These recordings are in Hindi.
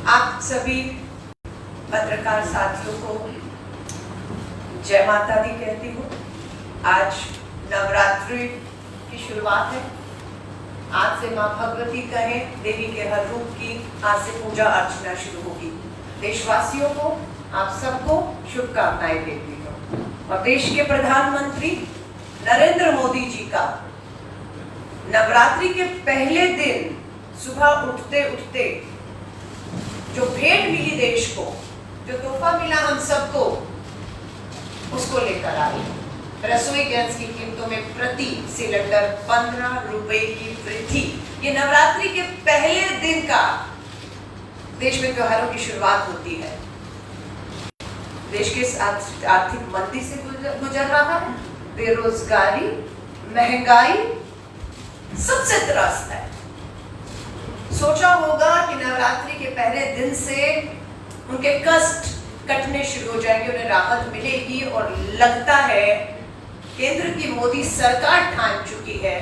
आप सभी पत्रकार साथियों को जय माता दी कहती हूँ। आज नवरात्रि की शुरुआत है। आज से माँ भगवती कहें देवी के हर रूप की आज से पूजा अर्चना शुरू होगी। देशवासियों को आप सबको शुभकामनाएं देती हूँ। और देश के प्रधानमंत्री नरेंद्र मोदी जी का नवरात्रि के पहले दिन सुबह उठते उठते जो भेंट मिली देश को, जो तोहफा मिला हम सबको, उसको लेकर आई। रसोई गैस की कीमतों में प्रति सिलेंडर 15 रुपए की वृद्धि। ये नवरात्रि के पहले दिन का देश में त्योहारों की शुरुआत होती है। देश के आर्थिक मंदी से गुजर रहा है। बेरोजगारी, महंगाई सबसे त्रस्त है। सोचा होगा कि नवरात्रि के पहले दिन से उनके कष्ट कटने शुरू हो जाएंगे, उन्हें राहत मिलेगी। और लगता है केंद्र की मोदी सरकार ठान चुकी है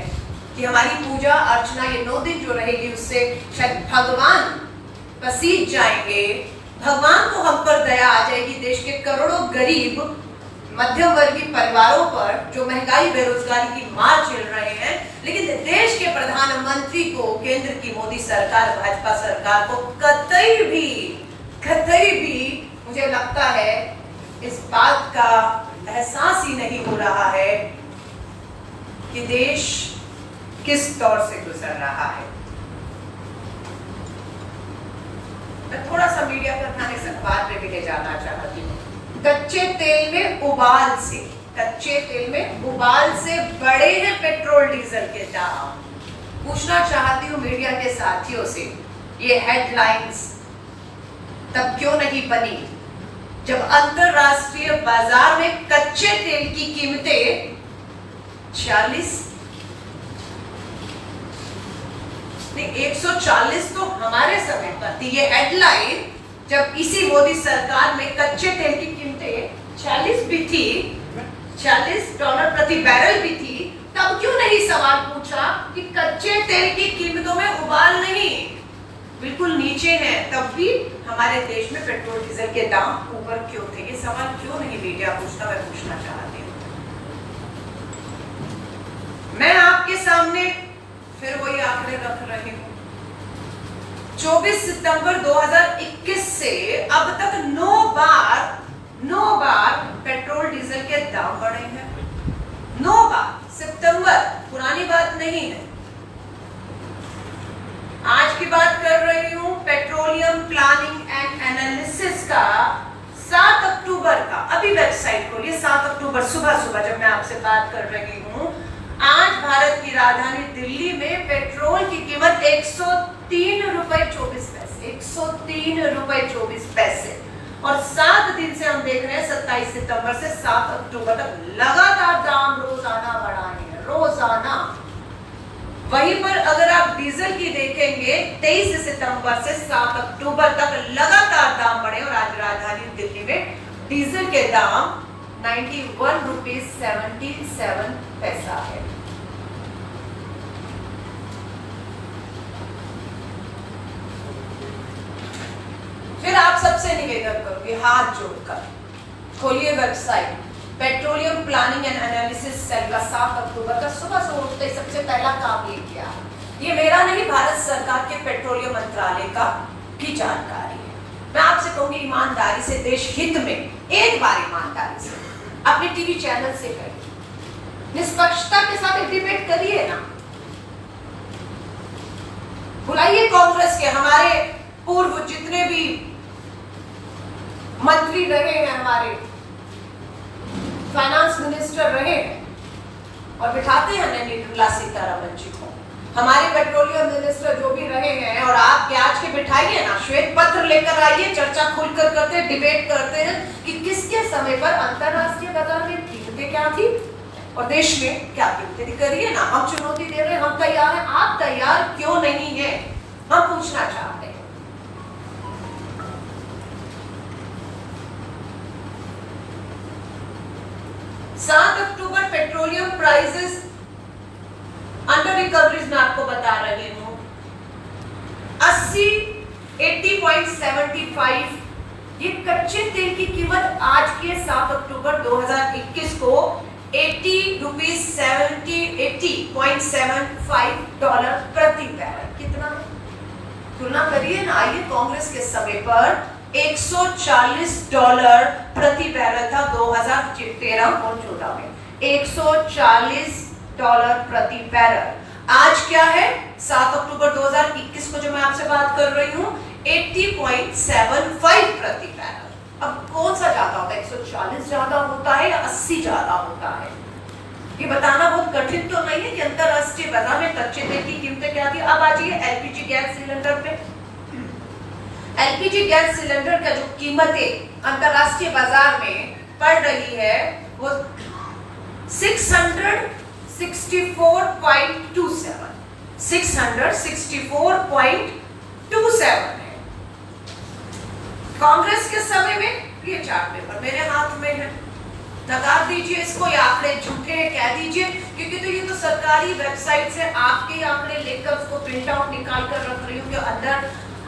कि हमारी पूजा अर्चना ये 9 दिन जो रहेगी उससे शायद भगवान पसीज जाएंगे, भगवान को हम पर दया आ जाएगी। देश के करोड़ों गरीब मध्यम वर्गीय परिवारों पर जो महंगाई बेरोजगारी की मार झेल रहे हैं, लेकिन देश के प्रधानमंत्री को, केंद्र की मोदी सरकार, भाजपा सरकार को कतई भी मुझे लगता है इस बात का एहसास ही नहीं हो रहा है कि देश किस दौर से गुजर रहा है। मैं थोड़ा सा मीडिया पर खाने से अखबार पे भी ले जाना चाहती हूँ। कच्चे तेल में उबाल से बढ़े हैं पेट्रोल डीजल के दाम। पूछना चाहती हूँ मीडिया के साथियों से, ये हेडलाइंस तब क्यों नहीं बनी जब अंतरराष्ट्रीय बाजार में कच्चे तेल की कीमतें 140 तो हमारे समय पर थी। ये हेडलाइन जब इसी मोदी सरकार में कच्चे तेल की कीमतें 40 भी थी, $40 प्रति बैरल भी थी, तब क्यों नहीं सवाल पूछा कि कच्चे तेल की कीमतों में उबाल नहीं, बिल्कुल नीचे है, तब भी हमारे देश में पेट्रोल डीजल के दाम ऊपर क्यों थे? ये सवाल क्यों नहीं मीडिया पूछता? मैं पूछना चाहती हूँ। मैं आपके सामने फिर वही आंकड़े रख रही हूँ। 24 सितंबर 2021 से अब तक 9 बार पेट्रोल डीजल के दाम बढ़े हैं। 9 बार। सितंबर, पुरानी बात नहीं है। आज की बात कर रही हूं पेट्रोलियम प्लानिंग एंड एनालिसिस का 7 अक्टूबर का। अभी वेबसाइट खोलिए, 7 अक्टूबर सुबह जब मैं आपसे बात कर रही हूं, आज भारत की राजधानी दिल्ली में पेट्रोल की कीमत 103 रुपए 24 पैसे, 103 रुपए 24 पैसे। और 7 दिन से हम देख रहे हैं, 27 सितंबर से 7 अक्टूबर तक लगातार दाम रोजाना बढ़ाए हैं, रोजाना। वहीं पर अगर आप डीजल की देखेंगे, 23 सितंबर से 7 अक्टूबर तक लगातार दाम बढ़े। और आज राजधानी दिल्ली में डीजल के दाम 91 रुपीज 77 पैसा है। फिर आप सबसे निवेदन करूंगी हाथ जोड़कर, खोलिए website petroleum planning and analysis cell का 7 अक्टूबर का सुबह से उठते सबसे पहला काम ये किया। ये मेरा नहीं, भारत सरकार के पेट्रोलियम मंत्रालय का की जानकारी है। मैं आपसे कहूंगी ईमानदारी से, देश हित में, एक बार ईमानदारी से अपने टीवी चैनल से करिए, निष्पक्षता के साथ डिबेट करिए ना। बुलाइए कांग्रेस के, हमारे पूर्व जितने भी मंत्री रहे हैं, हमारे फाइनेंस मिनिस्टर रहे हैं, और बिठाते हैं निर्मला सीतारमण जी को। हमारे पेट्रोलियम मिनिस्टर जो भी रहे हैं, और आप प्याज के बिठाइए ना, श्वेत पत्र लेकर आइए, चर्चा खुलकर करते हैं, डिबेट करते हैं कि किसके समय पर अंतरराष्ट्रीय बाजार में कीमतें क्या थी और देश में क्या कीमतें करिए ना। हम चुनौती दे रहे हैं, हम तैयार हैं, आप तैयार क्यों नहीं है, हम पूछना चाहते हैं। अक्टूबर पेट्रोलियम प्राइसेस अंडर रिकवरीज में आपको बता रही हूं 80.75। ये कच्चे तेल की कीमत आज के 7 अक्टूबर 2021 को $80.75 प्रति बैरल। कितना तुलना करिए ना, आइए कांग्रेस के समय पर $140 प्रति बैरल था 2013 और 14 में, $140 प्रति बैरल। आज क्या है 7 अक्टूबर 2021 को जो मैं आपसे बात कर रही हूं 80.75 प्रति बैरल। अब कौन सा ज्यादा होता है, 140 ज्यादा होता है या 80 ज्यादा होता है? ये बताना बहुत कठिन तो नहीं है कि अंतरराष्ट्रीय बाजार में कच्चे तेल की कीमतें क्या थी। अब आ जाइए एलपीजी गैस सिलेंडर पे। एलपीजी गैस सिलेंडर का जो कीमतें अंतरराष्ट्रीय बाजार में पड़ रही है वो 664.27 है। कांग्रेस के समय में ये चार्ट पेपर मेरे हाथ में है, नकार दीजिए इसको या आंकड़े झूठे कह दीजिए, क्योंकि तो ये तो सरकारी वेबसाइट से आपके आंकड़े लेकर उसको प्रिंट आउट निकाल कर रख रही हूँ कि अंदर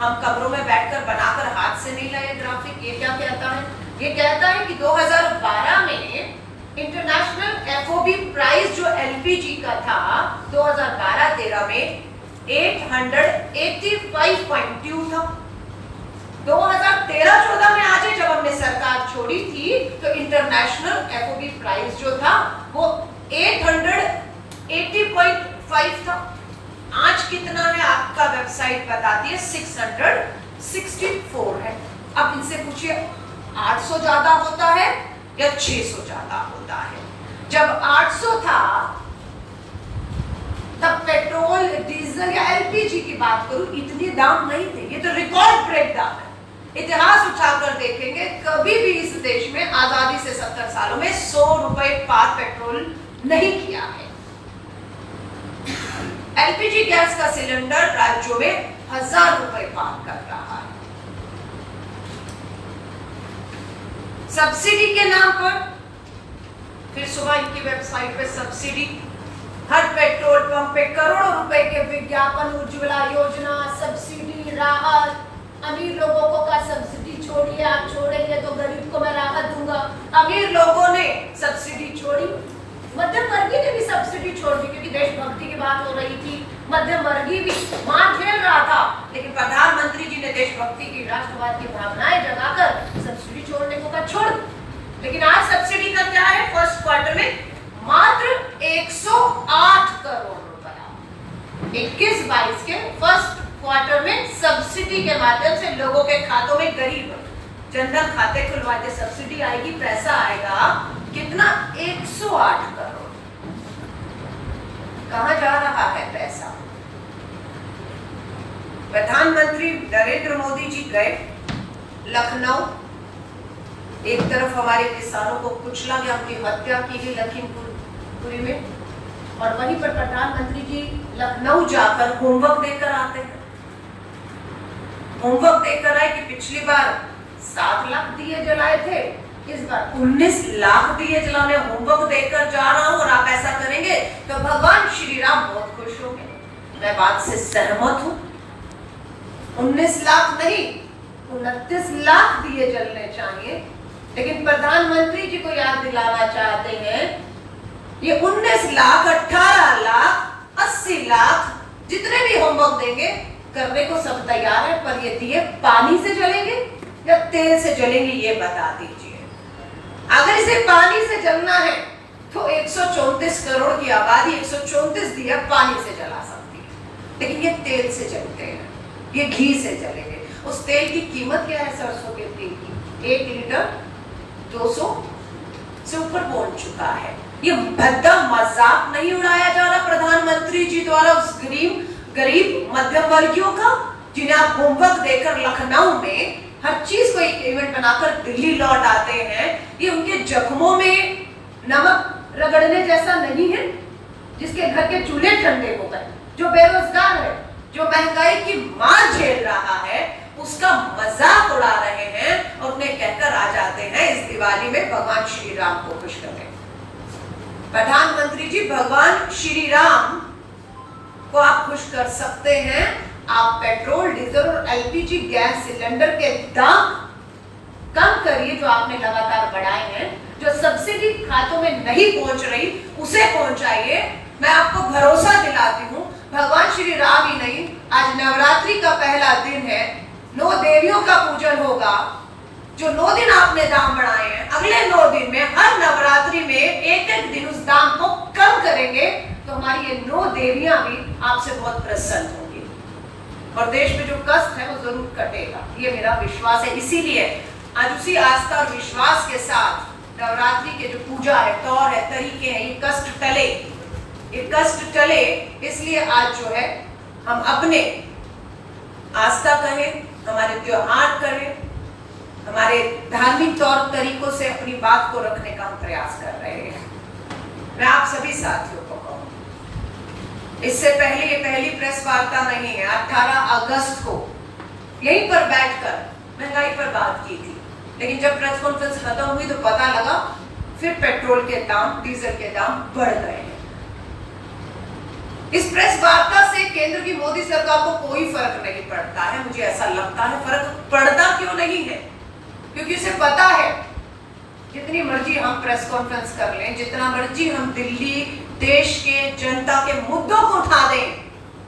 हम कमरों में बैठकर बनाकर हाथ से नहीं लाए ग्राफिक। ये क्या कहता है, ये कहता है कि 2012 में इंटरनेशनल एफओबी प्राइस जो एलपीजी का था 2012-13 में 885.2 था। 2013-14 में आज जब हमने सरकार छोड़ी थी तो इंटरनेशनल एफओबी प्राइस जो था वो 880.5 था। आज कितना है आपका वेबसाइट बताती है 664 है। अब इनसे पूछिए 800 ज्यादा होता है या 600 ज्यादा होता है? जब 800 था तब पेट्रोल डीजल या एलपीजी की बात करूं इतने दाम नहीं थे। ये तो रिकॉर्ड ब्रेक दाम है। इतिहास उठाकर देखेंगे कभी भी इस देश में आजादी से 70 सालों में 100 रुपए पार पेट्रोल नहीं किया है। एलपीजी गैस का सिलेंडर राज्यों में 1000 रुपए पार कर रहा है। सब्सिडी के नाम पर फिर सुबह इनकी वेबसाइट पे सब्सिडी, हर पेट्रोल पंप पे करोड़ों रुपए के विज्ञापन, उज्ज्वला योजना, सब्सिडी, राहत। अमीर लोगों को का सब्सिडी छोड़िए, आप छोड़ेंगे तो गरीब को मैं राहत दूंगा। अमीर लोगों ने सब्सिडी छोड़ी, मध्यम वर्गीय ने भी सब्सिडी छोड़ दी क्योंकि देशभक्ति की बात हो रही थी। मध्यम वर्गीय भी मार झेल रहा था, लेकिन प्रधानमंत्री जी ने देशभक्ति की, राष्ट्रवाद की भावनाएं जगाकर सब्सिडी छोड़ने को कहा छोड़। लेकिन आज सब्सिडी का क्या है, फर्स्ट क्वार्टर में मात्र 108 करोड़ रुपया 21-22 के फर्स्ट क्वार्टर में सब्सिडी के माध्यम से लोगों के खातों में, गरीब जनधन खाते खुलवाते सब्सिडी आएगी, पैसा आएगा कितना 108 करोड़। कहां जा रहा है पैसा? प्रधानमंत्री नरेंद्र मोदी जी गए लखनऊ, एक तरफ हमारे किसानों को कुचला गया, उनकी हत्या की गई लखीमपुर में, और वहीं पर प्रधानमंत्री जी लखनऊ जाकर होमवर्क देकर आते हैं। होमवर्क देकर आए कि पिछली बार 7 लाख दिए जलाए थे, इस बार 19 लाख दिए जलाने, होमवर्क देकर जा रहा हूं और आप ऐसा करेंगे तो भगवान श्री राम बहुत खुश होंगे। मैं बात से सहमत हूं। 19 लाख नहीं 29 लाख दिए जलने चाहिए, लेकिन प्रधानमंत्री जी को याद दिलाना चाहते हैं ये 19 लाख 18 लाख 80 लाख जितने भी होमवर्क देंगे करने को सब तैयार है, पर ये दिए पानी से जलेंगे या तेल से जलेंगे ये बता दीजिए। अगर इसे पानी से जलना है तो 134 करोड़ की आबादी 134 दिया पानी से जला सकती है, लेकिन ये तेल से जलते हैं, ये घी से जलेंगे। उस तेल की कीमत क्या है सरसों के तेल की? 1 लीटर 200 से ऊपर पहुंच चुका है। ये भद्दा मजाक नहीं उड़ाया जा रहा प्रधानमंत्री जी द्वारा उस गरीब मध्यम वर्गियों का, जिन्हें आप होमवर्क देकर लखनऊ में हर चीज को एक इवेंट बनाकर दिल्ली लौट आते हैं। ये उनके जख्मों में नमक रगड़ने जैसा नहीं है, जिसके घर के चूल्हे ठंडे हो गए, जो बेरोजगार है, जो महंगाई की मार झेल रहा है, उसका मजाक उड़ा रहे हैं और उन्हें कहकर आ जाते हैं इस दिवाली में भगवान श्री राम को खुश करें। प्रधानमंत्री जी, भगवान श्री राम को आप खुश कर सकते हैं। आप पेट्रोल, डीजल और एलपीजी गैस सिलेंडर के दाम कम करिए जो आपने लगातार बढ़ाए हैं। जो सब्सिडी खातों में नहीं पहुंच रही उसे पहुंचाइए। मैं आपको भरोसा दिलाती हूँ, भगवान श्री राम ही नहीं, आज नवरात्रि का पहला दिन है, 9 देवियों का पूजन होगा। जो 9 दिन आपने दाम बढ़ाए हैं, अगले 9 दिन में हर नवरात्रि में एक दिन उस दाम को कम करेंगे तो हमारी ये 9 देवियां भी आपसे बहुत प्रसन्न होंगी और देश में जो कष्ट है वो जरूर कटेगा, ये मेरा विश्वास है। इसीलिए आज उसी आस्था और विश्वास के साथ नवरात्रि के जो पूजा है, तौर है, तरीके हैं, ये कष्ट टले, इसलिए आज जो है हम अपने आस्था कहें, हमारे त्योहार करें, हमारे धार्मिक तौर तरीकों से अपनी बात को रखने का हम प्रयास कर रहे हैं। मैं आप सभी साथियों को कहूँ, इससे पहले ये पहली प्रेस वार्ता नहीं है। 18 अगस्त को यहीं पर बैठकर महंगाई पर बात की थी, लेकिन जब प्रेस कॉन्फ्रेंस खत्म हुई तो पता लगा फिर पेट्रोल के दाम, डीजल के दाम बढ़ गए हैं। इस प्रेस वार्ता से केंद्र की मोदी सरकार को कोई फर्क नहीं पड़ता है। मुझे ऐसा लगता है फर्क पड़ता क्यों नहीं है, क्योंकि उसे पता है जितनी मर्जी हम प्रेस कॉन्फ्रेंस कर लें, जितना मर्जी हम दिल्ली देश के जनता के मुद्दों को उठा दें,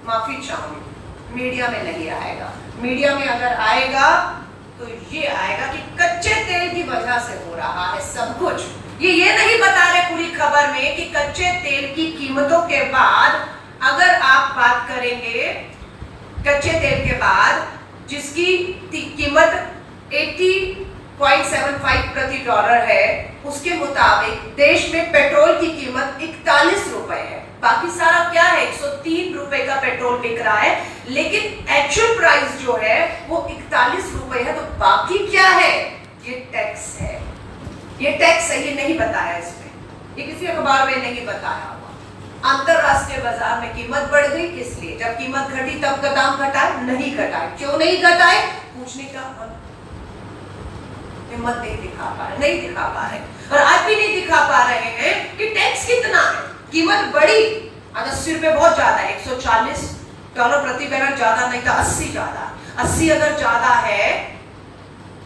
माफी चाहूंगी, मीडिया में नहीं आएगा। मीडिया में अगर आएगा तो ये आएगा कि कच्चे तेल की वजह से हो रहा है सब कुछ। ये नहीं बता रहे पूरी खबर में कि कच्चे तेल की कीमतों के बाद अगर आप बात करेंगे कच्चे तेल के बाद जिसकी कीमत 80.75 प्रति डॉलर है, उसके मुताबिक देश में पेट्रोल की कीमत 41 रुपए है। बाकी सारा क्या है, 103 रुपए का पेट्रोल बिक रहा है, लेकिन एक्चुअल प्राइस जो है वो 41 रुपए है। तो बाकी क्या है, ये टैक्स है। ये टैक्स है, ये नहीं बताया इसमें, ये किसी अखबार में नहीं बताया हुआ। अंतरराष्ट्रीय बाजार में कीमत बढ़ गई, किस लिए? जब कीमत घटी तब का दाम घटाए? नहीं घटाए। क्यों नहीं घटाए? पूछने का हिम्मत नहीं दिखा पा रहे और आज भी नहीं दिखा पा रहे हैं कि टैक्स कितना है। कीमत बढ़ी, आज 80 रुपए बहुत ज्यादा है, $140 प्रति बैरल ज्यादा नहीं था, 80 ज्यादा। 80 अगर ज्यादा है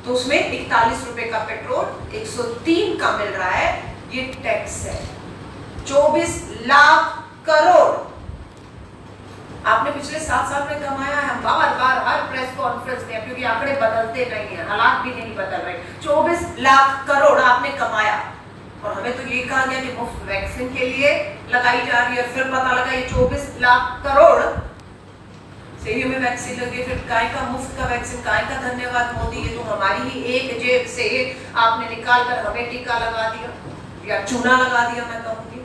तो उसमें 41 रुपए का पेट्रोल 103 का मिल रहा है, ये टैक्स है। 24 लाख करोड़ आपने पिछले 7 साल में कमाया है। हम बार हर प्रेस कॉन्फ्रेंस में, क्योंकि आंकड़े बदलते नहीं है, हालात भी नहीं बदल रहे, 24 लाख करोड़ आपने कमाया और हमें तो ये कहा गया कि मुफ्त वैक्सीन के लिए लगाई जा रही है। फिर पता लगा ये 24 लाख करोड़ से में वैक्सीन लगी, फिर काय का मुफ्त का वैक्सीन, काय का धन्यवाद मोदी, ये तो हमारी ही एक जेब से आपने निकाल कर हमें टीका लगा दिया या चूना लगा दिया, मैं कहूंगी।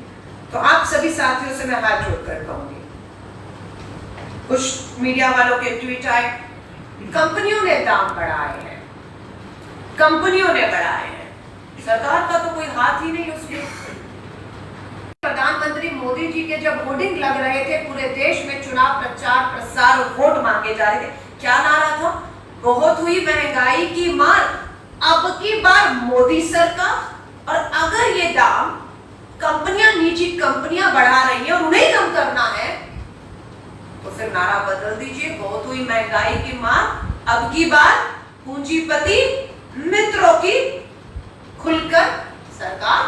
तो आप सभी साथियों से मैं हाथ जोड़कर कहूंगी, कुछ मीडिया वालों के ट्वीट आए, कंपनियों ने दाम बढ़ाए हैं, सरकार का तो कोई हाथ ही नहीं उसमें। प्रधानमंत्री मोदी जी के जब होर्डिंग लग रहे थे पूरे देश में, चुनाव प्रचार प्रसार और वोट मांगे जा रहे थे, क्या नारा था? बहुत हुई महंगाई की मार, अब की बार मोदी सरकार। और अगर ये दाम कंपनियां, निजी कंपनियां बढ़ा रही हैं और उन्हें कम करना है तो फिर नारा बदल दीजिए, बहुत हुई महंगाई की मार, अब की बार पूंजीपति मित्रों की खुलकर सरकार।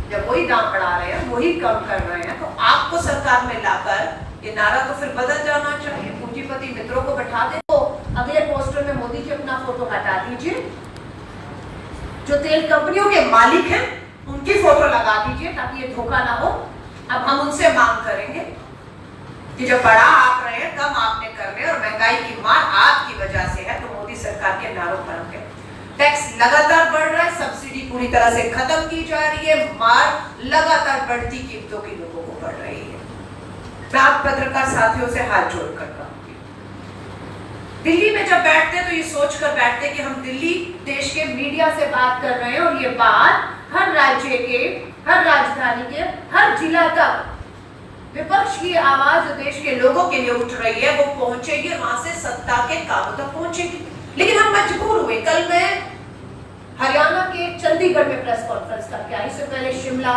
जब वही दाम बढ़ा रहे हैं, वही कम कर रहे हैं, तो आपको सरकार में लाकर ये नारा तो फिर बदल जाना चाहिए, पूंजीपति मित्रों को बैठा दे। तो अगले पोस्टर में मोदी जी अपना फोटो हटा दीजिए, जो तेल कंपनियों के मालिक हैं उनकी फोटो लगा दीजिए ताकि ये धोखा ना हो। अब हम उनसे मांग करेंगे कि जब बढ़ा आप रहे हैं, कम आपने करने और महंगाई की मार आपकी वजह से है, तो मोदी सरकार के नारों पर टैक्स लगातार बढ़ रहा है, सब्सिडी पूरी तरह से खत्म की जा रही है, मार लगातार बढ़ती कीमतों की लोगों को पड़ रही है। मैं आप पत्रकार साथियों से हाथ जोड़कर कहूंगी, दिल्ली में जब बैठते तो ये सोचकर बैठते कि हम दिल्ली देश के मीडिया से बात कर रहे हैं और ये बात हर राज्य के, हर राजधानी के, हर जिला तक विपक्ष की आवाज देश के लोगों के लिए उठ रही है, वो पहुंचेगी, वहां से सत्ता के काबू तक पहुंचेगी। लेकिन हम मजबूर हुए। कल मैं हरियाणा के चंडीगढ़ में प्रेस कॉन्फ्रेंस करके आई, इससे पहले शिमला,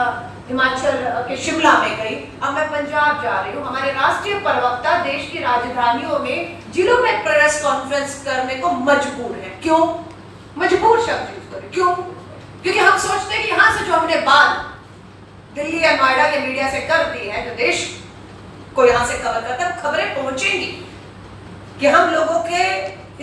हिमाचल के शिमला में गई, अब मैं पंजाब जा रही हूँ। हमारे राष्ट्रीय प्रवक्ता देश की राजधानियों में, जिलों में प्रेस कॉन्फ्रेंस करने को मजबूर है। क्यों मजबूर शब्द यूज करें? क्यों? क्योंकि हम सोचते हैं कि यहाँ से जो हमने बात दिल्ली या नोएडा के मीडिया से कर दी है, जो देश को यहाँ से कवर करता है, खबरें पहुंचेंगी कि हम लोगों के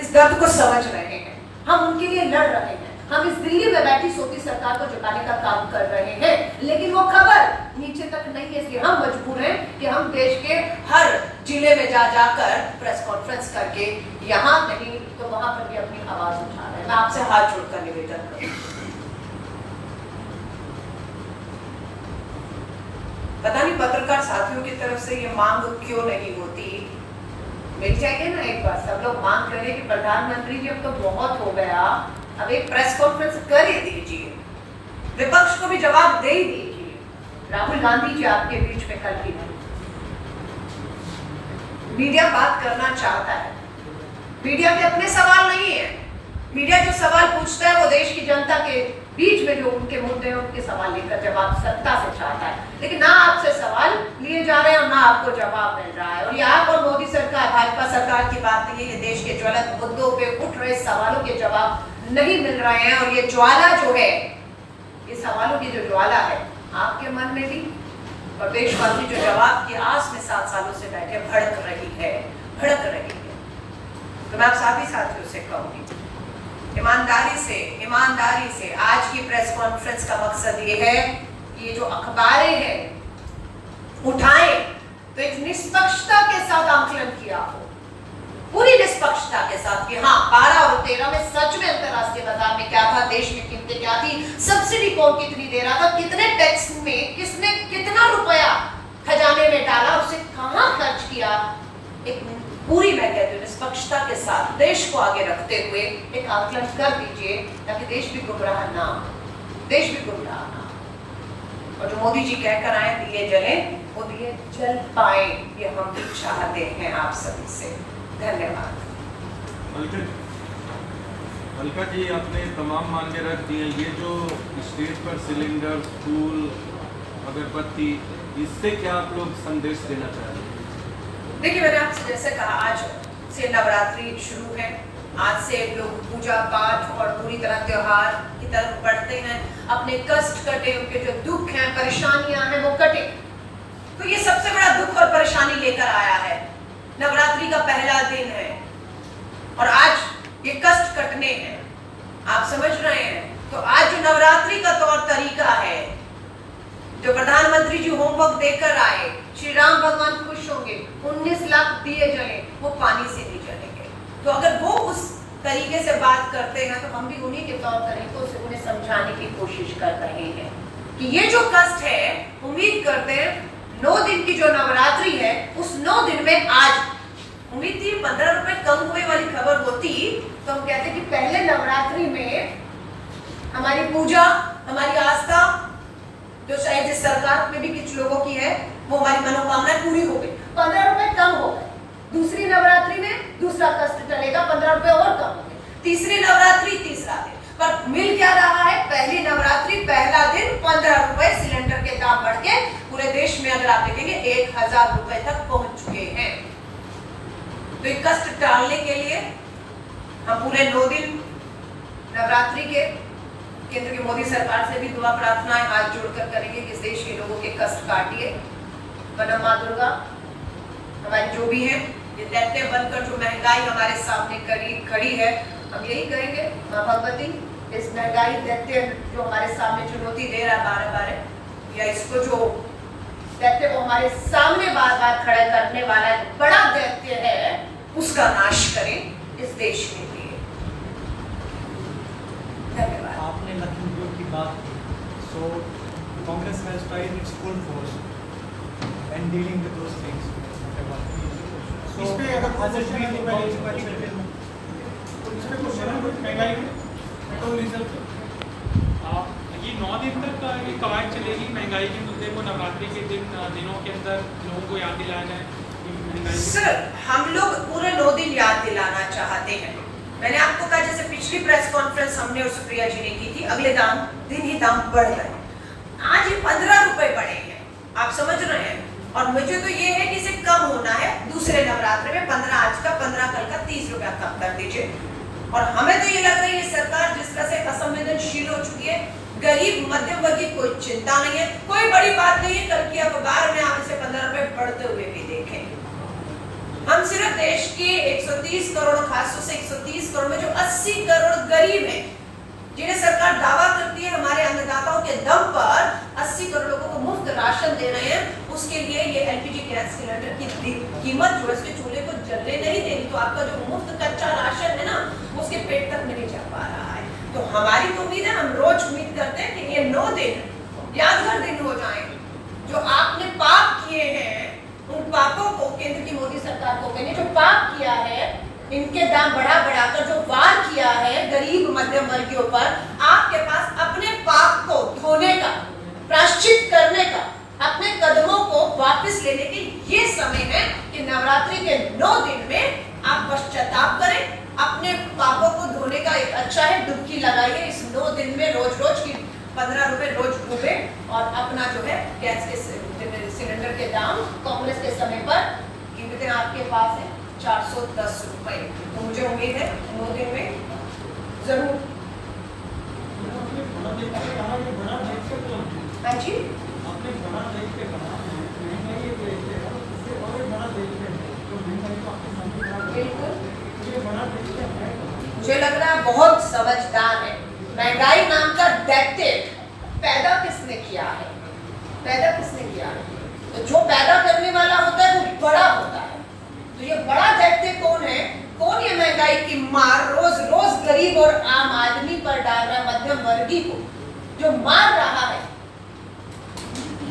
इस दर्द को समझ रहे हैं, हम उनके लिए लड़ रहे हैं, हम इस दिल्ली में बैठी सोती सरकार को झुकाने का काम कर रहे हैं, लेकिन वो खबर नीचे तक नहीं है। इसलिए हम मजबूर हैं कि हम देश के हर जिले में जा जाकर प्रेस कॉन्फ्रेंस करके यहाँ नहीं तो वहां पर भी अपनी आवाज उठा रहे हैं। मैं आपसे हाथ जोड़कर निवेदन करूँ, पता नहीं पत्रकार साथियों की तरफ से ये मांग क्यों नहीं होती। मिल जाएगी ना एक बार, सब लोग मांग करें कि प्रधानमंत्री जी अब तो बहुत हो गया, अब एक प्रेस कॉन्फ्रेंस कर ही दीजिए, विपक्ष को भी जवाब दे ही दीजिए। राहुल गांधी जी आपके बीच में कल ही नहीं, मीडिया बात करना चाहता है, मीडिया के अपने सवाल नहीं है, मीडिया जो सवाल पूछता है वो देश की जनता के बीच में जो उनके मुद्दे हैं उनके सवाल लेकर जवाब सत्ता से चाहता है। लेकिन ना आपसे सवाल लिए जा रहे हैं और ना आपको जवाब मिल रहा है। और ये आप और मोदी सरकार, भाजपा सरकार की बात नहीं है, ये देश के ज्वलंत मुद्दों पे उठ रहे सवालों के जवाब नहीं मिल रहे हैं। और ये ज्वाला जो है, ये सवालों की जो ज्वाला है आपके मन में भी, और देशवासी जो जवाब की आस में 7 सालों से बैठे भड़क रही है। तो मैं आप सभी साथियों से कहूंगी, ईमानदारी से आज की प्रेस कॉन्फ्रेंस का मकसद ये है कि ये जो अखबारें हैं उठाएं तो एक निष्पक्षता के साथ आंकलन किया हो, पूरी निष्पक्षता के साथ कि हाँ 12 और 13 में सच में अंतरराष्ट्रीय बाजार में क्या था, देश में कीमतें क्या थी, सब्सिडी कौन कितनी दे रहा था, कितने टैक्स में किसने कितना रुपया खजाने में डाला, उसे कहां खर्च किया, एक पूरी, मैं कहती हूँ निष्पक्षता के साथ देश को आगे रखते हुए एक आकलन कर दीजिए, ताकि देश भी गुमराह ना हो। और जो मोदी जी कहकर आए दिए जले, वो दिए जल पाए, ये हम भी चाहते हैं आप सभी से। धन्यवाद। अलका जी, आपने तमाम मांगे रख दी हैं। ये जो स्टेज पर सिलेंडर, फूल, अगरबत्ती, इससे क्या आप लोग संदेश देना चाह रहे हैं? देखिए, मैंने आपसे जैसे कहा, आज से नवरात्रि शुरू है, आज से लोग पूजा पाठ और पूरी तरह त्योहार की तरफ बढ़ते हैं, अपने कष्ट कटे, उनके जो दुख हैं, परेशानियां हैं वो कटे। तो ये सबसे बड़ा दुख और परेशानी लेकर आया है, नवरात्रि का पहला दिन है और आज ये कष्ट कटने हैं, आप समझ रहे हैं। तो आज जो नवरात्रि का तौर तरीका है, जो प्रधानमंत्री जी होमवर्क देकर आए, श्री राम भगवान खुश होंगे, 19 लाख दिए जले, वो पानी से नहीं जलेंगे। तो अगर वो उस तरीके से बात करते हैं तो हम भी उन्हीं के तौर तरीकों से उन्हें समझाने की कोशिश कर रहे हैं कि ये जो कष्ट है, उम्मीद करते हैं 9 दिन की जो नवरात्रि है, उस 9 दिन में आज उम्मीद थी 15 रुपए कम हुए वाली खबर होती तो हम कहते कि पहले नवरात्रि में हमारी पूजा, हमारी आस्था, जो शायद जिस सरकार में भी कुछ लोगों की है, वो हमारी मनोकामनाएं पूरी हो गई, 15 रुपए कम हो गए। दूसरी नवरात्रि में दूसरा कष्ट टलेगा, 15 रुपए और कम हो गए। तीसरी नवरात्रि तीसरा दिन, पर मिल क्या रहा है? पहली नवरात्रि पहला दिन 15 रुपए सिलेंडर के दाम बढ़ के पूरे देश में अगर आप देखेंगे 1000 रुपए तक पहुंच चुके हैं। तो ये कष्ट टालने के लिए हम पूरे 9 दिन नवरात्रि के केंद्र की मोदी सरकार से भी दुआ प्रार्थनाएं हाथ जोड़कर करेंगे कि इस देश के लोगों के कष्ट काटिए। वनम माँ दुर्गा हमारी जो भी है, ये दैत्य बनकर जो महंगाई हमारे सामने खड़ी है, हम यही कहेंगे, माँ भगवती इस महंगाई दैत्य जो हमारे सामने चुनौती दे रहा है बार, या इसको जो दैत्य को हमारे सामने बार खड़ा करने वाला है, बड़ा दैत्य है, उसका नाश करें इस देश के लिए। धन्यवाद। आपने लखनऊ की बात की, so Congress has tried its full force and dealing with those things. So इस पे अगर has it been महंगाई पेट्रोल डीजल ये 9 दिन तक ये कवायद चलेगी महंगाई के मुद्दे को, नवरात्रि के दिनों के अंदर लोगों को याद दिलाया जाए कि महंगाई सर, हम लोग पूरे 9 दिन याद दिलाना चाहते हैं। मैंने आपको कहा जैसे पिछली प्रेस कॉन्फ्रेंस हमने और सुप्रिया जी ने की थी, अगले दिन ही दाम बढ़ गए। आज ये 15 रुपए बढ़े हैं, आप समझ रहे हैं। और मुझे तो ये है कि इसे कम होना है। दूसरे नवरात्र में 15 आज का, 15 कल का 30 रुपया कम कर दीजिए। और हमें तो ये लग रही है सरकार जिस तरह से असंवेदनशील हो चुकी है, गरीब मध्यम वर्ग की कोई चिंता नहीं है, कोई बड़ी बात नहीं है। कल की अखबार में आप इसे 15 रुपए बढ़ते हुए भी देखें। हम सिर्फ देश के 130 करोड़, खासतौर से 130 करोड़ में जो 80 करोड़ गरीब हैं, जिन्हें सरकार दावा करती है हमारे अन्नदाताओं के दम पर 80 करोड़ लोगों को मुफ्त राशन दे रहे हैं, उसके लिए ये एलपीजी गैस सिलेंडर की कीमत जो है इसके चूल्हे को जलने नहीं देगी, तो आपका जो मुफ्त कच्चा राशन है ना, उसके पेट तक नहीं जा पा रहा है। तो हमारी तो उम्मीद है, हम रोज उम्मीद करते हैं कि ये 9 दिन यादगार दिन हो जाए। जो आपने पाप किए हैं, उन पापों को केंद्र की मोदी सरकार को कहने, जो पाप किया है, इनके दाम बढ़ा बढ़ाकर जो वार किया है गरीब मध्यम वर्गियों पर, आपके पास अपने पाप को धोने का, प्रायश्चित करने का, अपने कदमों को वापस लेने के ये समय है कि नवरात्रि के 9 दिन में आप पश्चाताप करें, अपने पापों को धोने का एक अच्छा है डुबकी लगाइए। इस 9 दिन में रोज रोज की 15 रुपए रोज डूबे और अपना जो है गैस के सिलेंडर के दाम कांग्रेस के समय पर कीमतें आपके पास है 410 रुपए। तो मुझे उम्मीद है 9 दिन में जरूर। हाँ जी, मुझे लग रहा है बहुत समझदार है। महंगाई नाम का दैत्य पैदा किसने किया है? पैदा किसने किया है? तो जो पैदा करने वाला होता है वो बड़ा होता है। तो ये बड़ा दैत्य कौन है? कौन ये महंगाई की मार रोज रोज गरीब और आम आदमी पर डाल रहा है, मध्यम वर्गीय को जो मार रहा है,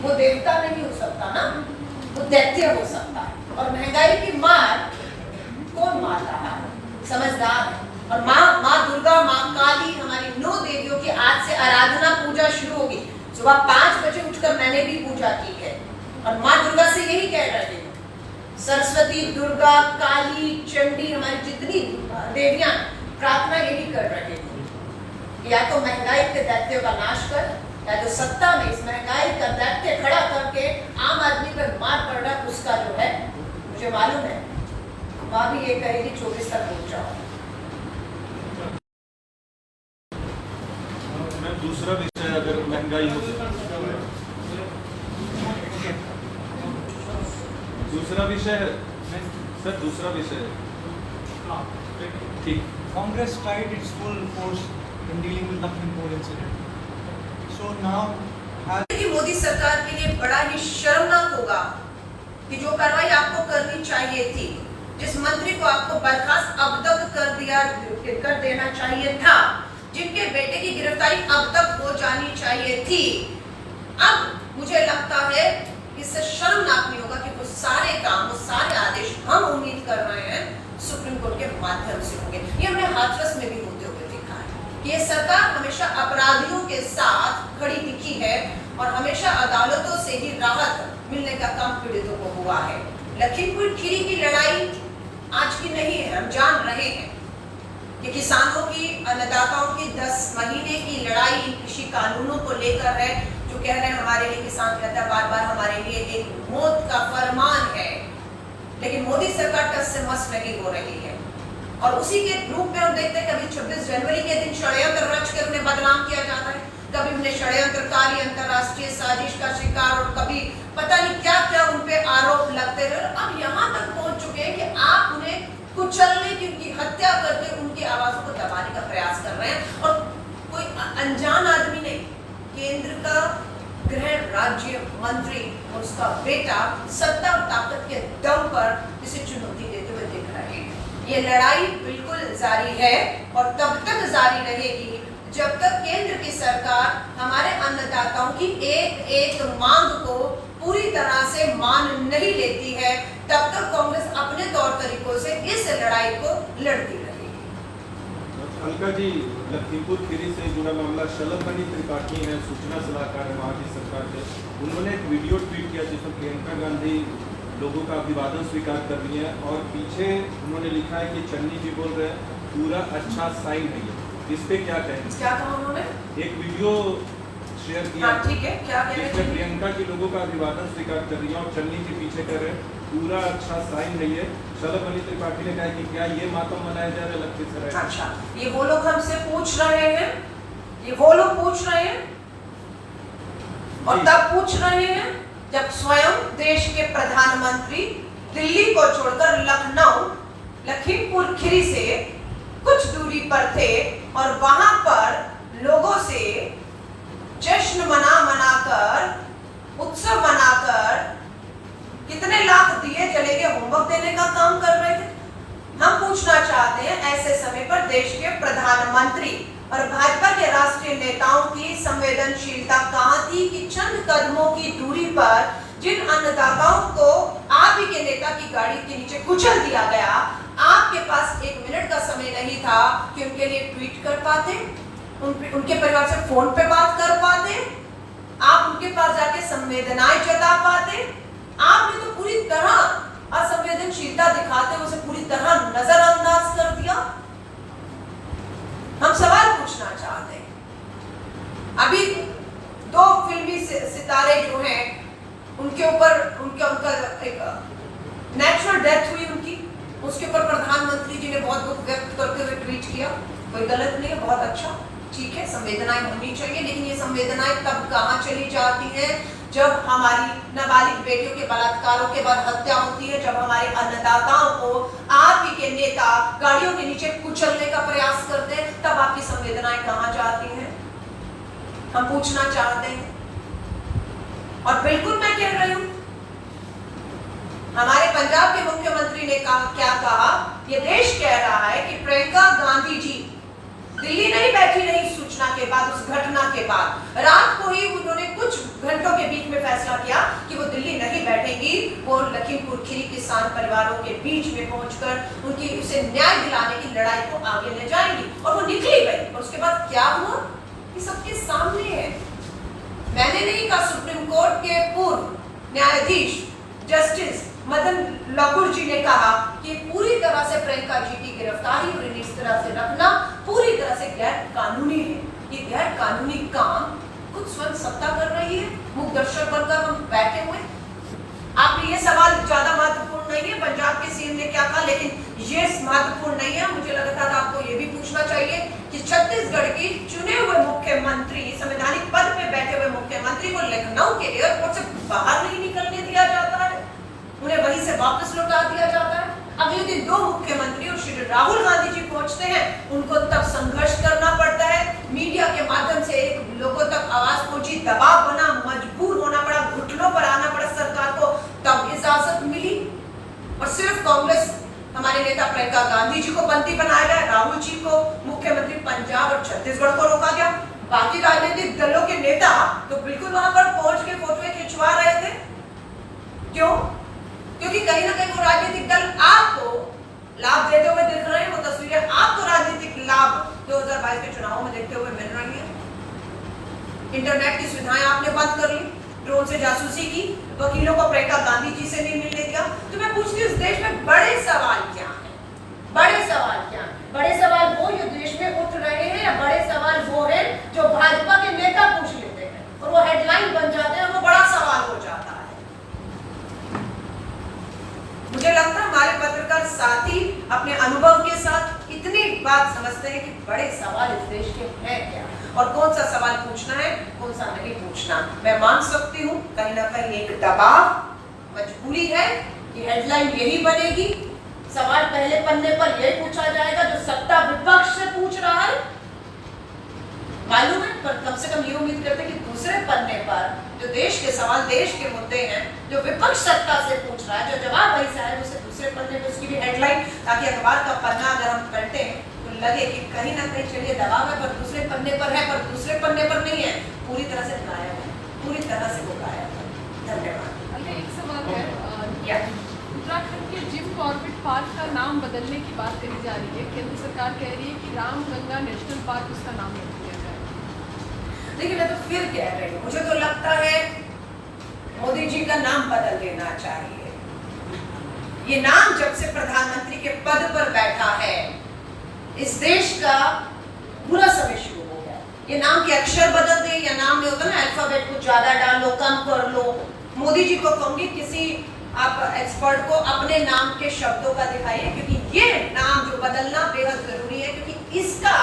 वो देवता नहीं हो सकता ना, वो दैत्य हो सकता है। और महंगाई की मार कौन मार रहा है? समझदार है। और माँ दुर्गा, माँ काली, हमारी 9 देवियों की आज से आराधना पूजा शुरू होगी। सुबह 5 बजे उठकर मैंने भी पूजा की है और माँ दुर्गा से यही कह रहे हैं, सरस्वती, दुर्गा, काली, चंडी, हमारी जितनी देवियां, प्रार्थना यही कर रहे हैं, या तो महंगाई के दैत्य का नाश कर, या जो सत्ता में इस महंगाई का दैत्य खड़ा करके आम आदमी पर मार पड़ रहा है, उसका जो है मुझे मालूम है वहां भी ये करेगी 24 तक पहुंच जाओ। दूसरा विषय अगर महंगाई हो, दूसरा विषय है सर, दूसरा विषय है ठीक। Congress tried its full force in dealing with Lakhimpur incident. So now कि मोदी सरकार के लिए बड़ा ही शर्मनाक होगा कि जो कार्रवाई आपको करनी चाहिए थी, जिस मंत्री को आपको बर्खास्त अब तक कर देना चाहिए था, जिनके बेटे की गिरफ्तारी अब तक हो जानी चाहिए थी, अब मुझे लगता है इससे शर्मनाक नहीं होगा कि वो सारे काम, वो सारे आदेश हम उम्मीद कर रहे हैं सुप्रीम कोर्ट के माध्यम से होंगे। ये हमने हाथरस में भी होते हुए देखा है कि ये सरकार हमेशा अपराधियों के साथ खड़ी दिखी है और हमेशा अदालतों से ही राहत मिलने का काम पीड़ितों को हुआ है। लखीमपुर खीरी की लड़ाई आज की नहीं है, हम जान रहे हैं कि किसानों की, अन्नदाताओं की 10 महीने की लड़ाई कृषि कानूनों को लेकर है, जो कह रहे हैं हमारे लिए, किसान कहता है बार बार हमारे लिए एक मौत का फरमान है, लेकिन मोदी सरकार टस से मस नहीं हो रही है। और उसी के रूप में हम देखते हैं कभी 26 जनवरी के दिन षड्यंत्र रच कर उन्हें बदनाम किया जाता है, कभी उन्हें षड्यंत्रकारी अंतरराष्ट्रीय साजिश का शिकार, और कभी पता नहीं क्या क्या उन पे आरोप लगते रहे। अब यहाँ तक पहुंच चुके हैं कि आप उन्हें कुचलने की, उनकी हत्या करके उनकी आवाजों को दबाने का प्रयास कर रहे हैं। और कोई अनजान आदमी नहीं, केंद्र का गृह राज्य मंत्री और उसका बेटा सत्ता और ताकत के दम पर इसे चुनौती देते हुए दिख रहे हैं। ये लड़ाई बिल्कुल जारी है और तब तक जारी रहेगी जब तक केंद्र की सरकार हमारे अन्नदाताओं की एक एक मांग को पूरी तरह से मान नहीं लेती है, तब तक कांग्रेस अपने तौर तरीकों से इस लड़ाई को लड़ती रहेगी। अलका जी, लखीमपुर खीरी से जुड़ा मामला, शलभमणि त्रिपाठी हैं, सूचना सलाहकार है वहाँ की सरकार के, उन्होंने एक वीडियो ट्वीट किया जिसमें प्रियंका गांधी लोगों का अभिवादन स्वीकार कर रही है और पीछे उन्होंने लिखा है कि चन्नी जी बोल रहे हैं पूरा अच्छा साइन है ये, इस पे क्या कहेंगे? क्या कहा उन्होंने? एक वीडियो शेयर किया, हाँ ठीक है, क्या कह रहे जिसमें थे? प्रियंका की लोगों का अभिवादन स्वीकार कर रही है और चन्नी जी पीछे कर रहे हैं पूरा अच्छा साइन है ये। शलभमणि त्रिपाठी ने कहा कि क्या ये मातम मनाया जा रहा है लखीसराय? अच्छा, ये वो लोग हमसे पूछ रहे हैं, ये वो लोग पूछ रहे हैं और तब पूछ रहे हैं जब स्वयं देश के प्रधानमंत्री दिल्ली को छोड़कर लखनऊ लखीमपुर खीरी से कुछ दूरी पर थे और वहां पर लोगों से जश्न मनाकर, उत्सव मनाकर कितने लाख दिए जले के होमवर्क देने का काम कर रहे थे। हम पूछना चाहते हैं ऐसे समय पर देश के प्रधानमंत्री और भाजपा के राष्ट्रीय नेताओं की संवेदनशीलता कहां थी कि चंद कदमों की दूरी पर जिन अन्नदाताओं को आप ही के नेता की गाड़ी के नीचे कुचल दिया गया, आपके पास 1 मिनट का समय नहीं था कि उनके लिए ट्वीट कर पाते, उनके परिवार से फोन पे बात कर पाते, आप उनके पास जाके संवेदनाएं जता पाते। आपने तो पूरी तरह असंवेदनशीलता दिखाते हुए उसे पूरी तरह नजरअंदाज कर दिया। हम सवाल पूछना चाहते हैं, अभी 2 फिल्मी सितारे जो हैं उनके ऊपर उनका एक नेचुरल डेथ हुई उनकी, उसके ऊपर प्रधानमंत्री जी ने बहुत दुख व्यक्त करते हुए ट्वीट किया। कोई गलत नहीं है, बहुत अच्छा, ठीक है, संवेदनाएं होनी चाहिए, लेकिन ये संवेदनाएं तब कहां चली जाती हैं जब हमारी नाबालिग बेटियों के बलात्कारों के बाद हत्या होती है, जब हमारे अन्नदाताओं को आप ही के नेता गाड़ियों के नीचे कुचलने का प्रयास करते हैं, तब आपकी संवेदनाएं कहां जाती हैं? हम पूछना चाहते हैं। और बिल्कुल मैं कह रही हूं, हमारे पंजाब के मुख्यमंत्री ने क्या कहा, ये देश कह रहा है कि प्रियंका गांधी जी दिल्ली नहीं बैठी रही सूचना के बाद, उस घटना के बाद रात को ही उन्होंने कुछ घंटों के बीच में फैसला किया कि वो दिल्ली नहीं बैठेंगी, वो लखीमपुर खीरी किसान परिवारों के बीच में पहुंचकर उनकी उसे न्याय दिलाने की लड़ाई को आगे ले जाएंगी। और वो निकली गई और उसके बाद क्या हुआ ये सबके सामने है। मैंने नहीं कहा, सुप्रीम कोर्ट के पूर्व न्यायाधीश जस्टिस मदन लकुर जी ने कहा कि पूरी तरह से प्रियंका जी की गिरफ्तारी और इन्हें इस तरह से रखना पूरी तरह से गैर कानूनी है। ये गैर कानूनी काम खुद स्वयं सत्ता कर रही है, मुख्य दर्शक बनकर हम बैठे हुए। आपने ये सवाल ज्यादा महत्वपूर्ण नहीं है पंजाब के सीएम ने क्या कहा, लेकिन ये महत्वपूर्ण नहीं है। मुझे लगता था आपको ये भी पूछना चाहिए कि छत्तीसगढ़ की चुने हुए मुख्यमंत्री, संवैधानिक पद पे बैठे हुए मुख्यमंत्री को लखनऊ के एयरपोर्ट से बाहर नहीं निकलने दिया जाता है, उन्हें वहीं से वापस लौटा दिया जाता है। अगले दिन 2 मुख्यमंत्री और श्री राहुल गांधी जी पहुंचते हैं, उनको तब संघर्ष करना पड़ता है, मीडिया के माध्यम से एक लोगों तक आवाज पहुंची, दबाव बना, मजबूर होना पड़ा, घुटनों पर आना पड़ा सरकार को, तब इजाजत मिली। और सिर्फ कांग्रेस, हमारे नेता प्रियंका गांधी जी को बंदी बनाया गया, राहुल जी को, मुख्यमंत्री पंजाब और छत्तीसगढ़ को रोका गया। बाकी राजनीतिक दलों के नेता तो बिल्कुल वहां पर पहुंच के फोटो खिंचवा रहे थे। क्यों? क्योंकि कहीं ना कहीं वो राजनीतिक दल आपको लाभ देते हुए दिख रहे हैं, वो तस्वीरें आपको राजनीतिक लाभ 2022 के चुनावों में देखते हुए मिल रही है। इंटरनेट की सुविधाएं आपने बंद कर ली, ड्रोन से जासूसी की, वकीलों को प्रियंका गांधी जी से नहीं मिलने दिया। तो मैं पूछती हूँ, इस देश में बड़े सवाल क्या है? बड़े सवाल क्या है? बड़े सवाल वो जो देश में उठ रहे हैं, या बड़े सवाल वो है जो भाजपा के नेता पूछ लेते हैं और वो हेडलाइन बन जाते हैं और वो बड़ा सवाल हो जाता है? मुझे लगता है हमारे पत्रकार साथी अपने अनुभव के साथ इतनी बात समझते हैं कि बड़े सवाल इस देश के हैं क्या और कौन सा सवाल पूछना है, कौन सा नहीं पूछना। मैं मान सकती हूँ कहीं ना कहीं एक दबाव, मजबूरी है कि हेडलाइन यही बनेगी, सवाल पहले पन्ने पर यही पूछा जाएगा जो सत्ता विपक्ष से पूछ रहा है, मालूम है, पर कम से कम ये उम्मीद करते हैं कि दूसरे पन्ने पर जो देश के सवाल, देश के मुद्दे हैं, जो विपक्ष सत्ता से पूछ रहा है, जो जवाब वही से आए, उसे दूसरे पन्ने पर उसकी भी हेडलाइन, ताकि अखबार का पन्ना अगर हम पलटे हैं तो लगे कि कहीं ना कहीं चलिए दबाव है पर दूसरे पन्ने पर है, पर दूसरे पन्ने पर नहीं है, पूरी तरह से गायब है, पूरी तरह से वो गायब है। धन्यवाद। अल्का, एक सवाल है। या उत्तराखंड के जिम कॉर्बेट पार्क का नाम बदलने की बात कही जा रही है। केंद्र सरकार कह रही है कि रामगंगा नेशनल पार्क उसका नाम रख दिया जाए। देखिए, मैं तो फिर कह रही हूँ, मुझे तो लगता है मोदी जी का नाम बदल देना चाहिए। ये नाम जब से प्रधानमंत्री के पद पर बैठा है, इस देश का बुरा समय शुरू हो गया। ये नाम के अक्षर बदल दे, या नाम में होता ना अल्फाबेट को ज्यादा डाल लो, कम कर लो। मोदी जी को कहूंगी किसी आप एक्सपर्ट को अपने नाम के शब्दों का दिखाइए, क्योंकि ये नाम जो बदलना बेहद जरूरी है, क्योंकि इसका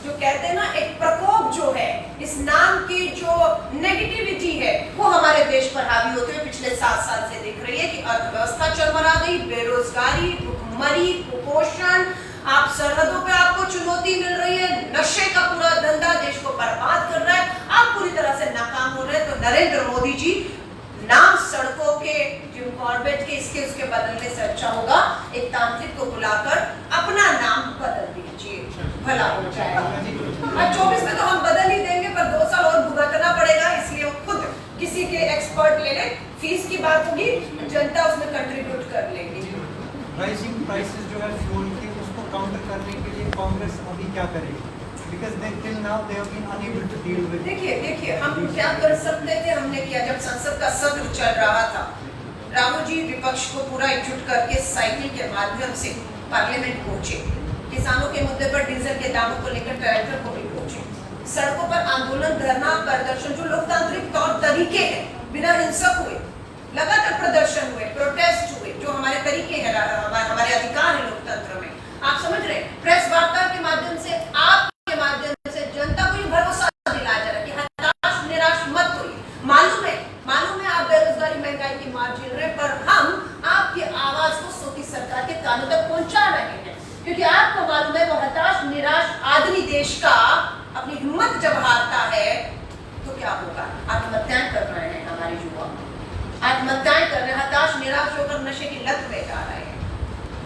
जो कहते हैं ना एक प्रकोप जो है, इस नाम की जो नेगेटिविटी है वो हमारे देश पर हावी होते हुए पिछले 7 साल से दिख रही है कि अर्थव्यवस्था चरमरा गई, बेरोजगारी, भुखमरी, कुपोषण, आप सरहदों पे आपको चुनौती मिल रही है, नशे का पूरा धंधा देश को बर्बाद कर रहा है, आप पूरी तरह से नाकाम हो रहे हैं। तो नरेंद्र मोदी जी नाम सड़कों के, जिम कॉर्बेट के, इसके उसके बदलने से अच्छा होगा एक तांत्रिक को बुलाकर अपना नाम बदल दीजिए, भला हो जाएगा। और 24 में तो हम बदल ही देंगे, पर 2 साल और भुगतना पड़ेगा, इसलिए वो खुद किसी के एक्सपर्ट ले ले। फीस की बात होगी, जनता उसमें कंट्रीब्यूट कर लेगी। राइजिंग प्राइसेस जो है फ्यूल के, उसको काउंटर करने के लिए कांग्रेस अभी क्या करेगी? Because till now they have been unable to deal with. देखिए हम क्या कर सकते थे, हमने किया। जब संसद का सत्र चल रहा था, राहुल जी विपक्ष को पूरा एकजुट करके साइकिल के माध्यम से पार्लियामेंट पहुंचे, किसानों के मुद्दे पर डीजल के दामों को लेकर कलेक्टर को भी पहुंचे, सड़कों पर आंदोलन, धरना, प्रदर्शन जो लोकतांत्रिक तौर तरीके हैं, बिना हिंसक हुए लगातार प्रदर्शन हुए, प्रोटेस्ट हुए, जो हमारे तरीके हैं, हमारे अधिकार है लोकतंत्र में। आप समझ रहे, प्रेस वार्ता के माध्यम से, आप के माध्यम से जनता को ये भरोसा दिलाया जा रहा है कि हताश निराश मत होइए। मालूम है आप बेरोजगारी, महंगाई की मार झेल रहे हैं, पर हम आपकी आवाज को सोती सरकार के कानों तक पहुंचा रहे हैं, क्योंकि आपको मालूम है वो हताश निराश आदमी देश का अपनी हिम्मत जब हारता है तो क्या होगा। आत्महत्याएं कर रहे हैं हमारे युवा, आत्महत्याएं कर रहे हैं, हताश निराश होकर नशे की लत में जा रहे हैं,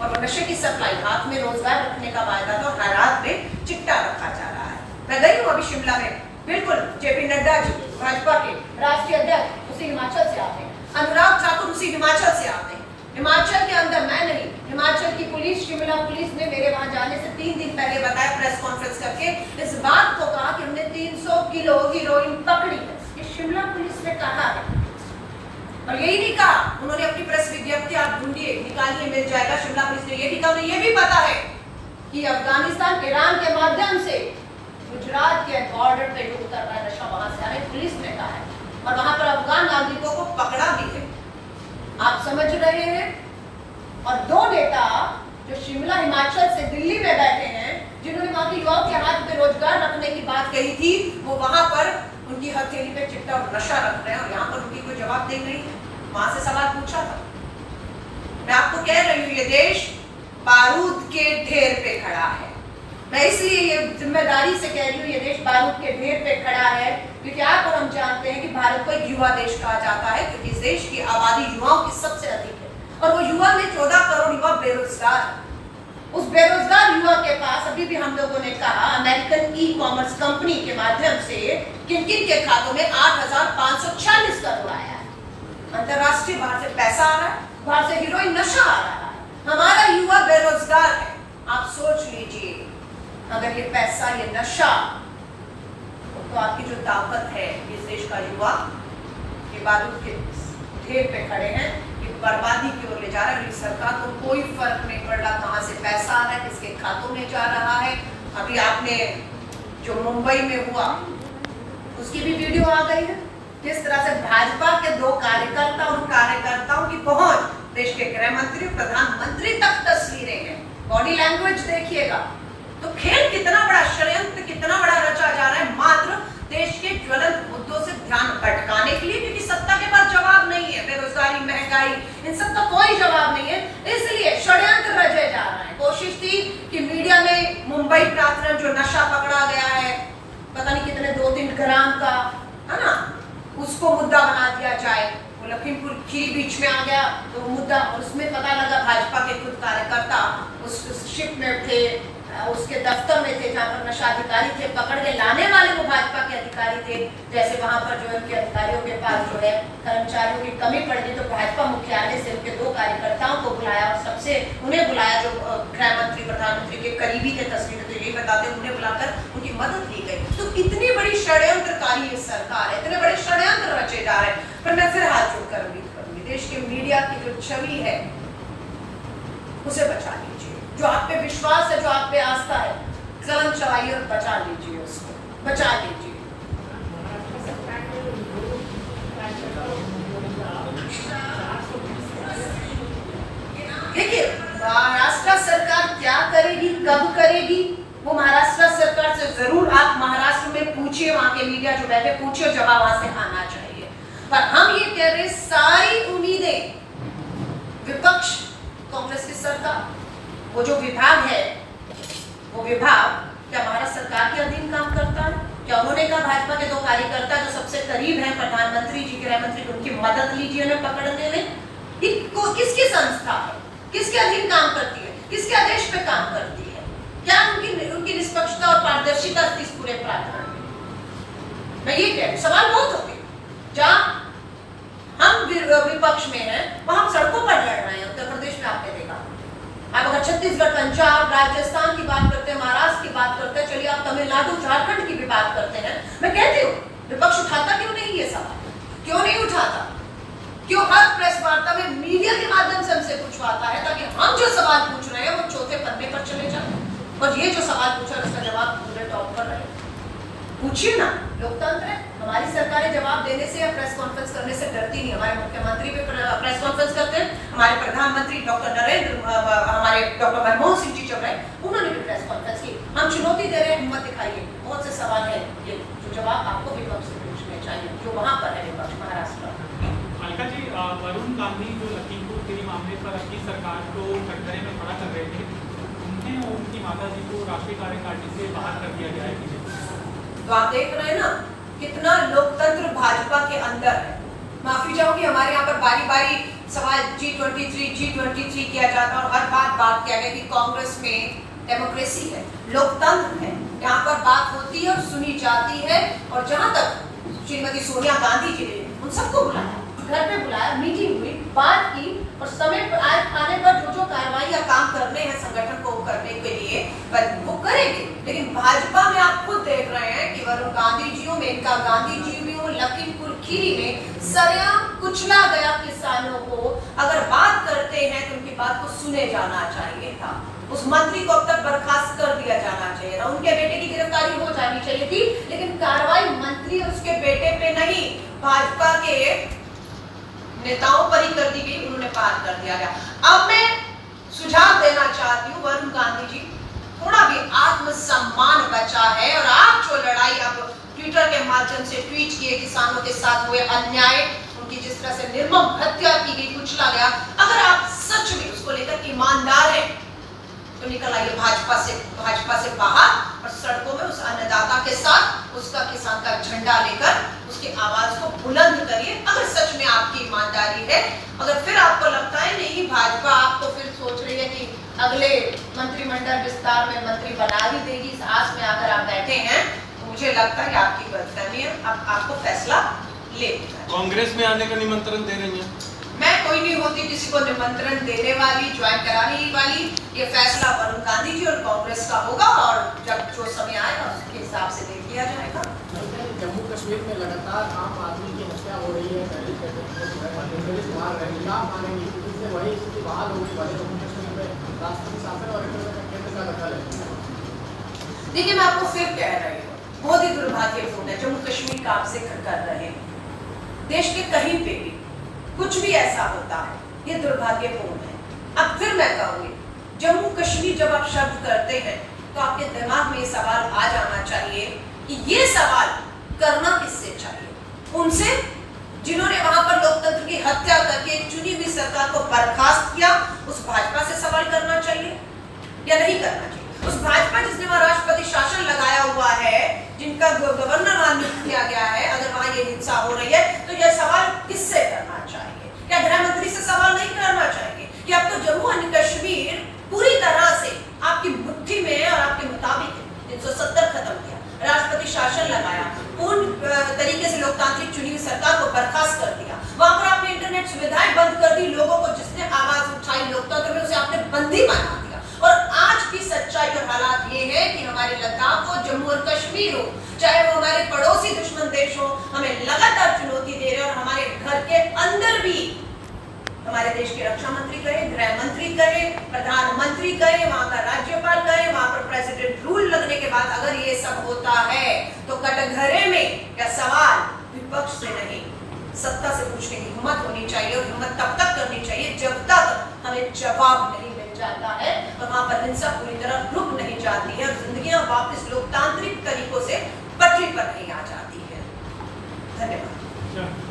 और नशे की सप्लाई, हाथ में रोजगार रखने का वायदा था, हर हाथ में चिट्टा रखा जा रहा है। मैं गई हूँ अभी शिमला में, बिल्कुल जेपी नड्डा जी भाजपा के राष्ट्रीय अध्यक्ष उसी हिमाचल से आते हैं, अनुराग ठाकुर उसी हिमाचल से आते हैं। हिमाचल के अंदर मैं नहीं, हिमाचल की पुलिस, शिमला पुलिस ने मेरे वहां जाने से 3 दिन पहले बताया, प्रेस कॉन्फ्रेंस करके इस बात को कहा कि हमने 300 किलो हीरोइन पकड़ी है। ये शिमला पुलिस ने कहा है, और यही नहीं कहा, उन्होंने अपनी प्रेस विज्ञप्ति आप ढूंढिए, निकालिए, मिल जाएगा। शिमला पुलिस ने ये भी कहा, उन्हें ये भी पता है कि अफगानिस्तान, ईरान के माध्यम से गुजरात के बॉर्डर पे जो उतर रहा है नशा, वहां से आ रहा है, पुलिस ने कहा है, और वहां पर अफगान नागरिकों को पकड़ा भी है। आप समझ रहे हैं। और 2 नेता जो शिमला हिमाचल से दिल्ली में बैठे हैं, जिन्होंने वहां के युवाओं के हाथ में रोजगार रखने की बात कही थी, वो वहां पर उनकी हथेली पे चिट्टा और नशा रख रहे हैं, और यहाँ पर उनकी कोई जवाब दे नहीं है। वहां से सवाल पूछा था। मैं आपको कह रही हूँ, ये देश बारूद के ढेर पे खड़ा है। मैं इसलिए ये जिम्मेदारी से कह रही हूँ, ये देश बारूद के ढेर पे खड़ा है, क्योंकि आप और हम जानते हैं कि भारत को एक युवा देश कहा जाता है, क्योंकि इस देश की आबादी युवाओं की सबसे अधिक है, और वो युवा में 14 करोड़ युवा बेरोजगार है। उस बेरोजगार युवा के पास अभी भी हम लोगों ने कहा, अमेरिकन ई-कॉमर्स कंपनी के माध्यम से किन-किन के खातों में 8,540 करोड़ आया है। अंतरराष्ट्रीय बाहर से पैसा आ रहा है, बाहर से हीरोइन नशा आ रहा है, हमारा युवा बेरोजगार है। आप सोच लीजिए, अगर ये पैसा, ये नशा, तो आपकी जो ताकत है, इस देश का युवा ये बारूद के ढेर पे खड़े हैं, ये बर्बादी की ओर ले जा रहा है। सरकार को कोई फर्क नहीं पड़ रहा कहाँ से पैसा आ रहा है, किसके खातों में जा रहा है। अभी आपने जो मुंबई में हुआ, उसकी भी वीडियो आ गई है, किस तरह से भाजपा के 2 कार्यकर्ता, उन कार्यकर्ताओं की पहुंच देश के गृह मंत्री, प्रधानमंत्री तक तस्वीरें हैं। बॉडी लैंग्वेज देखिएगा। तो खेल कितना बड़ा षड्यंत्र, कितना बड़ा रचा जा रहा है, मात्र देश के ज्वलंत मुद्दों से ध्यान भटकाने के लिए, क्योंकि सत्ता के पास जवाब नहीं है। बेरोजगारी, महंगाई, इन सब का कोई जवाब नहीं है, इसलिए षड्यंत्र रचे जा रहा है। कोशिश थी कि मीडिया में मुंबई प्रांत जो नशा पकड़ा गया है, पता नहीं कितने 2-3 ग्राम का, है ना, उसको मुद्दा बना दिया जाए। वो लखीमपुर खीरी बीच में आ गया तो मुद्दा, और उसमें पता लगा भाजपा के खुद कार्यकर्ता उस शिप में थे, उसके दफ्तर में थे, जहाँ पर नशा अधिकारी थे, पकड़ के लाने वाले वो भाजपा के अधिकारी थे। जैसे वहां पर जो उनके अधिकारियों के पास जो है कर्मचारियों की कमी पड़ गई, तो भाजपा मुख्यालय से उनके 2 कार्यकर्ताओं को बुलाया और सबसे उन्हें बुलाया जो गृह मंत्री प्रधानमंत्री के करीबी थे, तस्वीरें तो यही बताते, उन्हें बुलाकर उनकी मदद ली गई। तो इतनी बड़ी षड्यंत्रकारी ये सरकार है, इतने बड़े षड्यंत्र रचे जा रहे हैं। पर मैं फिर हाथ जोड़कर उम्मीद करूंगी, देश के मीडिया की जो छवि है उसे बचा लीजिए, जो आप पे विश्वास है, जो आप पे आस्था है, कलम चलाइए और बचा लीजिए, उसको बचा लीजिए। देखिए महाराष्ट्र सरकार क्या करेगी, कब करेगी, वो महाराष्ट्र सरकार से जरूर आप महाराष्ट्र में पूछिए, वहां के मीडिया जो बैठे पूछिए, जवाब वहां से आना चाहिए। पर हम ये कह रहे सारी उम्मीदें विपक्ष कांग्रेस की सरकार, वो जो विभाग है, वो विभाग क्या महाराष्ट्र सरकार के अधीन काम करता है? क्या उन्होंने कहा भाजपा के 2 कार्यकर्ता जो सबसे करीब हैं प्रधानमंत्री जी, गृह मंत्री, उनकी मदद लीजिए उन्हें पकड़ने में? किसकी संस्था है, किसके अधीन काम करती है, किसके आदेश पे काम करती है? क्या उनकी निष्पक्षता और पारदर्शिता इस पूरे प्राधिकरण में? मैं ये कह रही, सवाल बहुत होते जहाँ हम विपक्ष में हैं, वहां हम सड़कों पर लड़ रहे हैं। उत्तर प्रदेश में आपने देखा, आप अगर छत्तीसगढ़, पंजाब, राजस्थान की बात करते हैं, महाराष्ट्र की बात करते हैं, चलिए आप तमिलनाडु, झारखंड की भी बात करते हैं, मैं कहती हूँ विपक्ष उठाता क्यों नहीं ये सवाल? क्यों नहीं उठाता? क्यों हर प्रेस वार्ता में मीडिया के माध्यम से हमसे पूछवाता है, ताकि हम जो सवाल पूछ रहे हैं वो चौथे पन्ने पर चले जाए, और ये जो सवाल पूछा उसका जवाब पूरे टॉप पर रहे। पूछिए ना, लोकतंत्र है। हमारी सरकारें जवाब देने से या प्रेस कॉन्फ्रेंस करने से डरती नहीं। हमारे मुख्यमंत्री भी प्रेस कॉन्फ्रेंस करते हैं, हमारे प्रधानमंत्री हमारे डॉक्टर मनमोहन सिंह जी जब रहे, उन्होंने भी प्रेस कॉन्फ्रेंस की। हम चुनौती दे रहे हैं, हिम्मत दिखाइए, बहुत से सवाल है ये जो जवाब आपको विपक्ष से पूछने चाहिए, जो वहां पर है विपक्ष महाराष्ट्र। अलका जी, वरुण गांधी जो लखीमपुर खीरी मामले पर अपनी सरकार को कटघरे में खड़ा कर रहे थे, उन्हें और उनकी माता जी को राष्ट्रीय कार्यकारिणी से बाहर कर दिया गया है। तो आप देख रहे हैं ना कितना लोकतंत्र भाजपा के अंदर है। माफी चाहूंगी, हमारे यहाँ पर बारी बारी सवाल G23 किया जाता है और हर बात किया गया कि कांग्रेस में डेमोक्रेसी है, लोकतंत्र है, यहाँ पर बात होती है और सुनी जाती है। और जहाँ तक श्रीमती सोनिया गांधी जी ने उन सबको बुलाया, घर पे बुलाया, मीटिंग हुई, बात की, और समय आने पर जो कार्रवाई या काम करने हैं संगठन को करने के लिए वो करेंगे। लेकिन भाजपा में आप खुद देख रहे हैं कि वरुण गांधी जी में इनका गांधी जी भी हो, लखीमपुर खीरी में सरेआम कुचला गया किसानों को। अगर बात करते हैं तो उनकी बात को सुने जाना चाहिए था। उस मंत्री को अब तक बर्खास्त कर दिया जाना चाहिए था, उनके बेटे की गिरफ्तारी हो जानी चाहिए थी, लेकिन कार्रवाई मंत्री और उसके बेटे पे नहीं, भाजपा के नेताओं पर ही कर दी गई, उन्होंने पार कर दिया गया। अब मैं सुझाव देना चाहती हूँ वरुण गांधी जी, थोड़ा भी आत्मसम्मान बचा है, और आप जो लड़ाई अब ट्विटर के माध्यम से ट्वीट किए किसानों के साथ हुए अन्याय, उनकी जिस तरह से निर्मम हत्या की गई, कुचला गया, अगर आप सच में उसको लेकर ईमानदार हैं तो निकल आइए भाजपा से बाहर और सड़कों में उस अन्नदाता के साथ उसका किसान का झंडा लेकर उसकी आवाज को बुलंद करिए। अगर सच में आपकी ईमानदारी है, अगर फिर आपको लगता है नहीं भाजपा आपको फिर सोच रही है कि अगले मंत्रिमंडल विस्तार में मंत्री बना ही देगी, इस आस में अगर आप बैठे हैं, तो मुझे लगता है कि आपकी गलती है, अब आपको फैसला ले लेना चाहिए। कांग्रेस में आने का निमंत्रण दे रही है? मैं कोई नहीं होती किसी को निमंत्रण देने वाली, ज्वाइन कराने वाली। ये फैसला वरुण गांधी जी और कांग्रेस का होगा, और जब जो समय आएगा उसके हिसाब से देख लिया जाएगा। जम्मू कश्मीर में लगातार आम आदमी की हत्या हो रही है, वही स्थिति बहाल हो गई, जम्मू कश्मीर में राष्ट्रपति शासन और केंद्र का दखल है। देखिए मैं आपको फिर कह रही हूँ, बहुत ही दुर्भाग्यपूर्ण है, जम्मू कश्मीर का आप जिक्र कर रहे हैं, देश के कहीं पे भी कुछ भी ऐसा होता है, ये दुर्भाग्यपूर्ण है। अब फिर मैं कहूंगी, जम्मू कश्मीर जब आप शब्द करते हैं तो आपके दिमाग में ये सवाल आ जाना चाहिए कि ये सवाल करना किससे चाहिए? उनसे जिन्होंने वहां पर लोकतंत्र की हत्या करके चुनी हुई सरकार को बर्खास्त किया, उस भाजपा से सवाल करना चाहिए या नहीं करना चाहिए? उस भाजपा जिसने वहां राष्ट्रपति शासन लगाया हुआ है, जिनका गवर्नर वहां नियुक्त किया गया है, अगर वहां ये हिंसा हो रही है तो यह सवाल किससे करना चाहिए? क्या गृह मंत्री से सवाल नहीं करना चाहिए कि अब तो जम्मू एंड कश्मीर पूरी तरह से आपकी मुट्ठी में और आपके लोकतांत्रिक चुनी हुई सरकार को बर्खास्त कर दिया, वहां पर आपने इंटरनेट सुविधाएं बंद कर दी, लोगों को जिसने आवाज उठाई लोकतंत्र में उसे आपने बंदी बना दिया। और आज की सच्चाई और हालात ये है कि हमारे लद्दाख हो, जम्मू और कश्मीर हो, चाहे वो हमारे पड़ोसी दुश्मन देश हो, हमें लगातार चुनौती दे रहे और हमारे घर के अंदर भी हमारे देश के रक्षा मंत्री कहे, गृह मंत्री कहे, प्रधानमंत्री कहे, वहां का राज्यपाल कहे, वहां पर प्रेसिडेंट रूल लगने के बाद अगर ये सब होता है तो कटघरे में या सवाल विपक्ष से नहीं, सत्ता से पूछने की हिम्मत होनी चाहिए। और हिम्मत तब तक करनी चाहिए जब तक हमें जवाब नहीं मिल जाता है और वहां पर हिंसा पूरी तरह रुक नहीं जाती है और जिंदगियां वापस लोकतांत्रिक तरीकों से पटरी पर नहीं आ जाती है। धन्यवाद।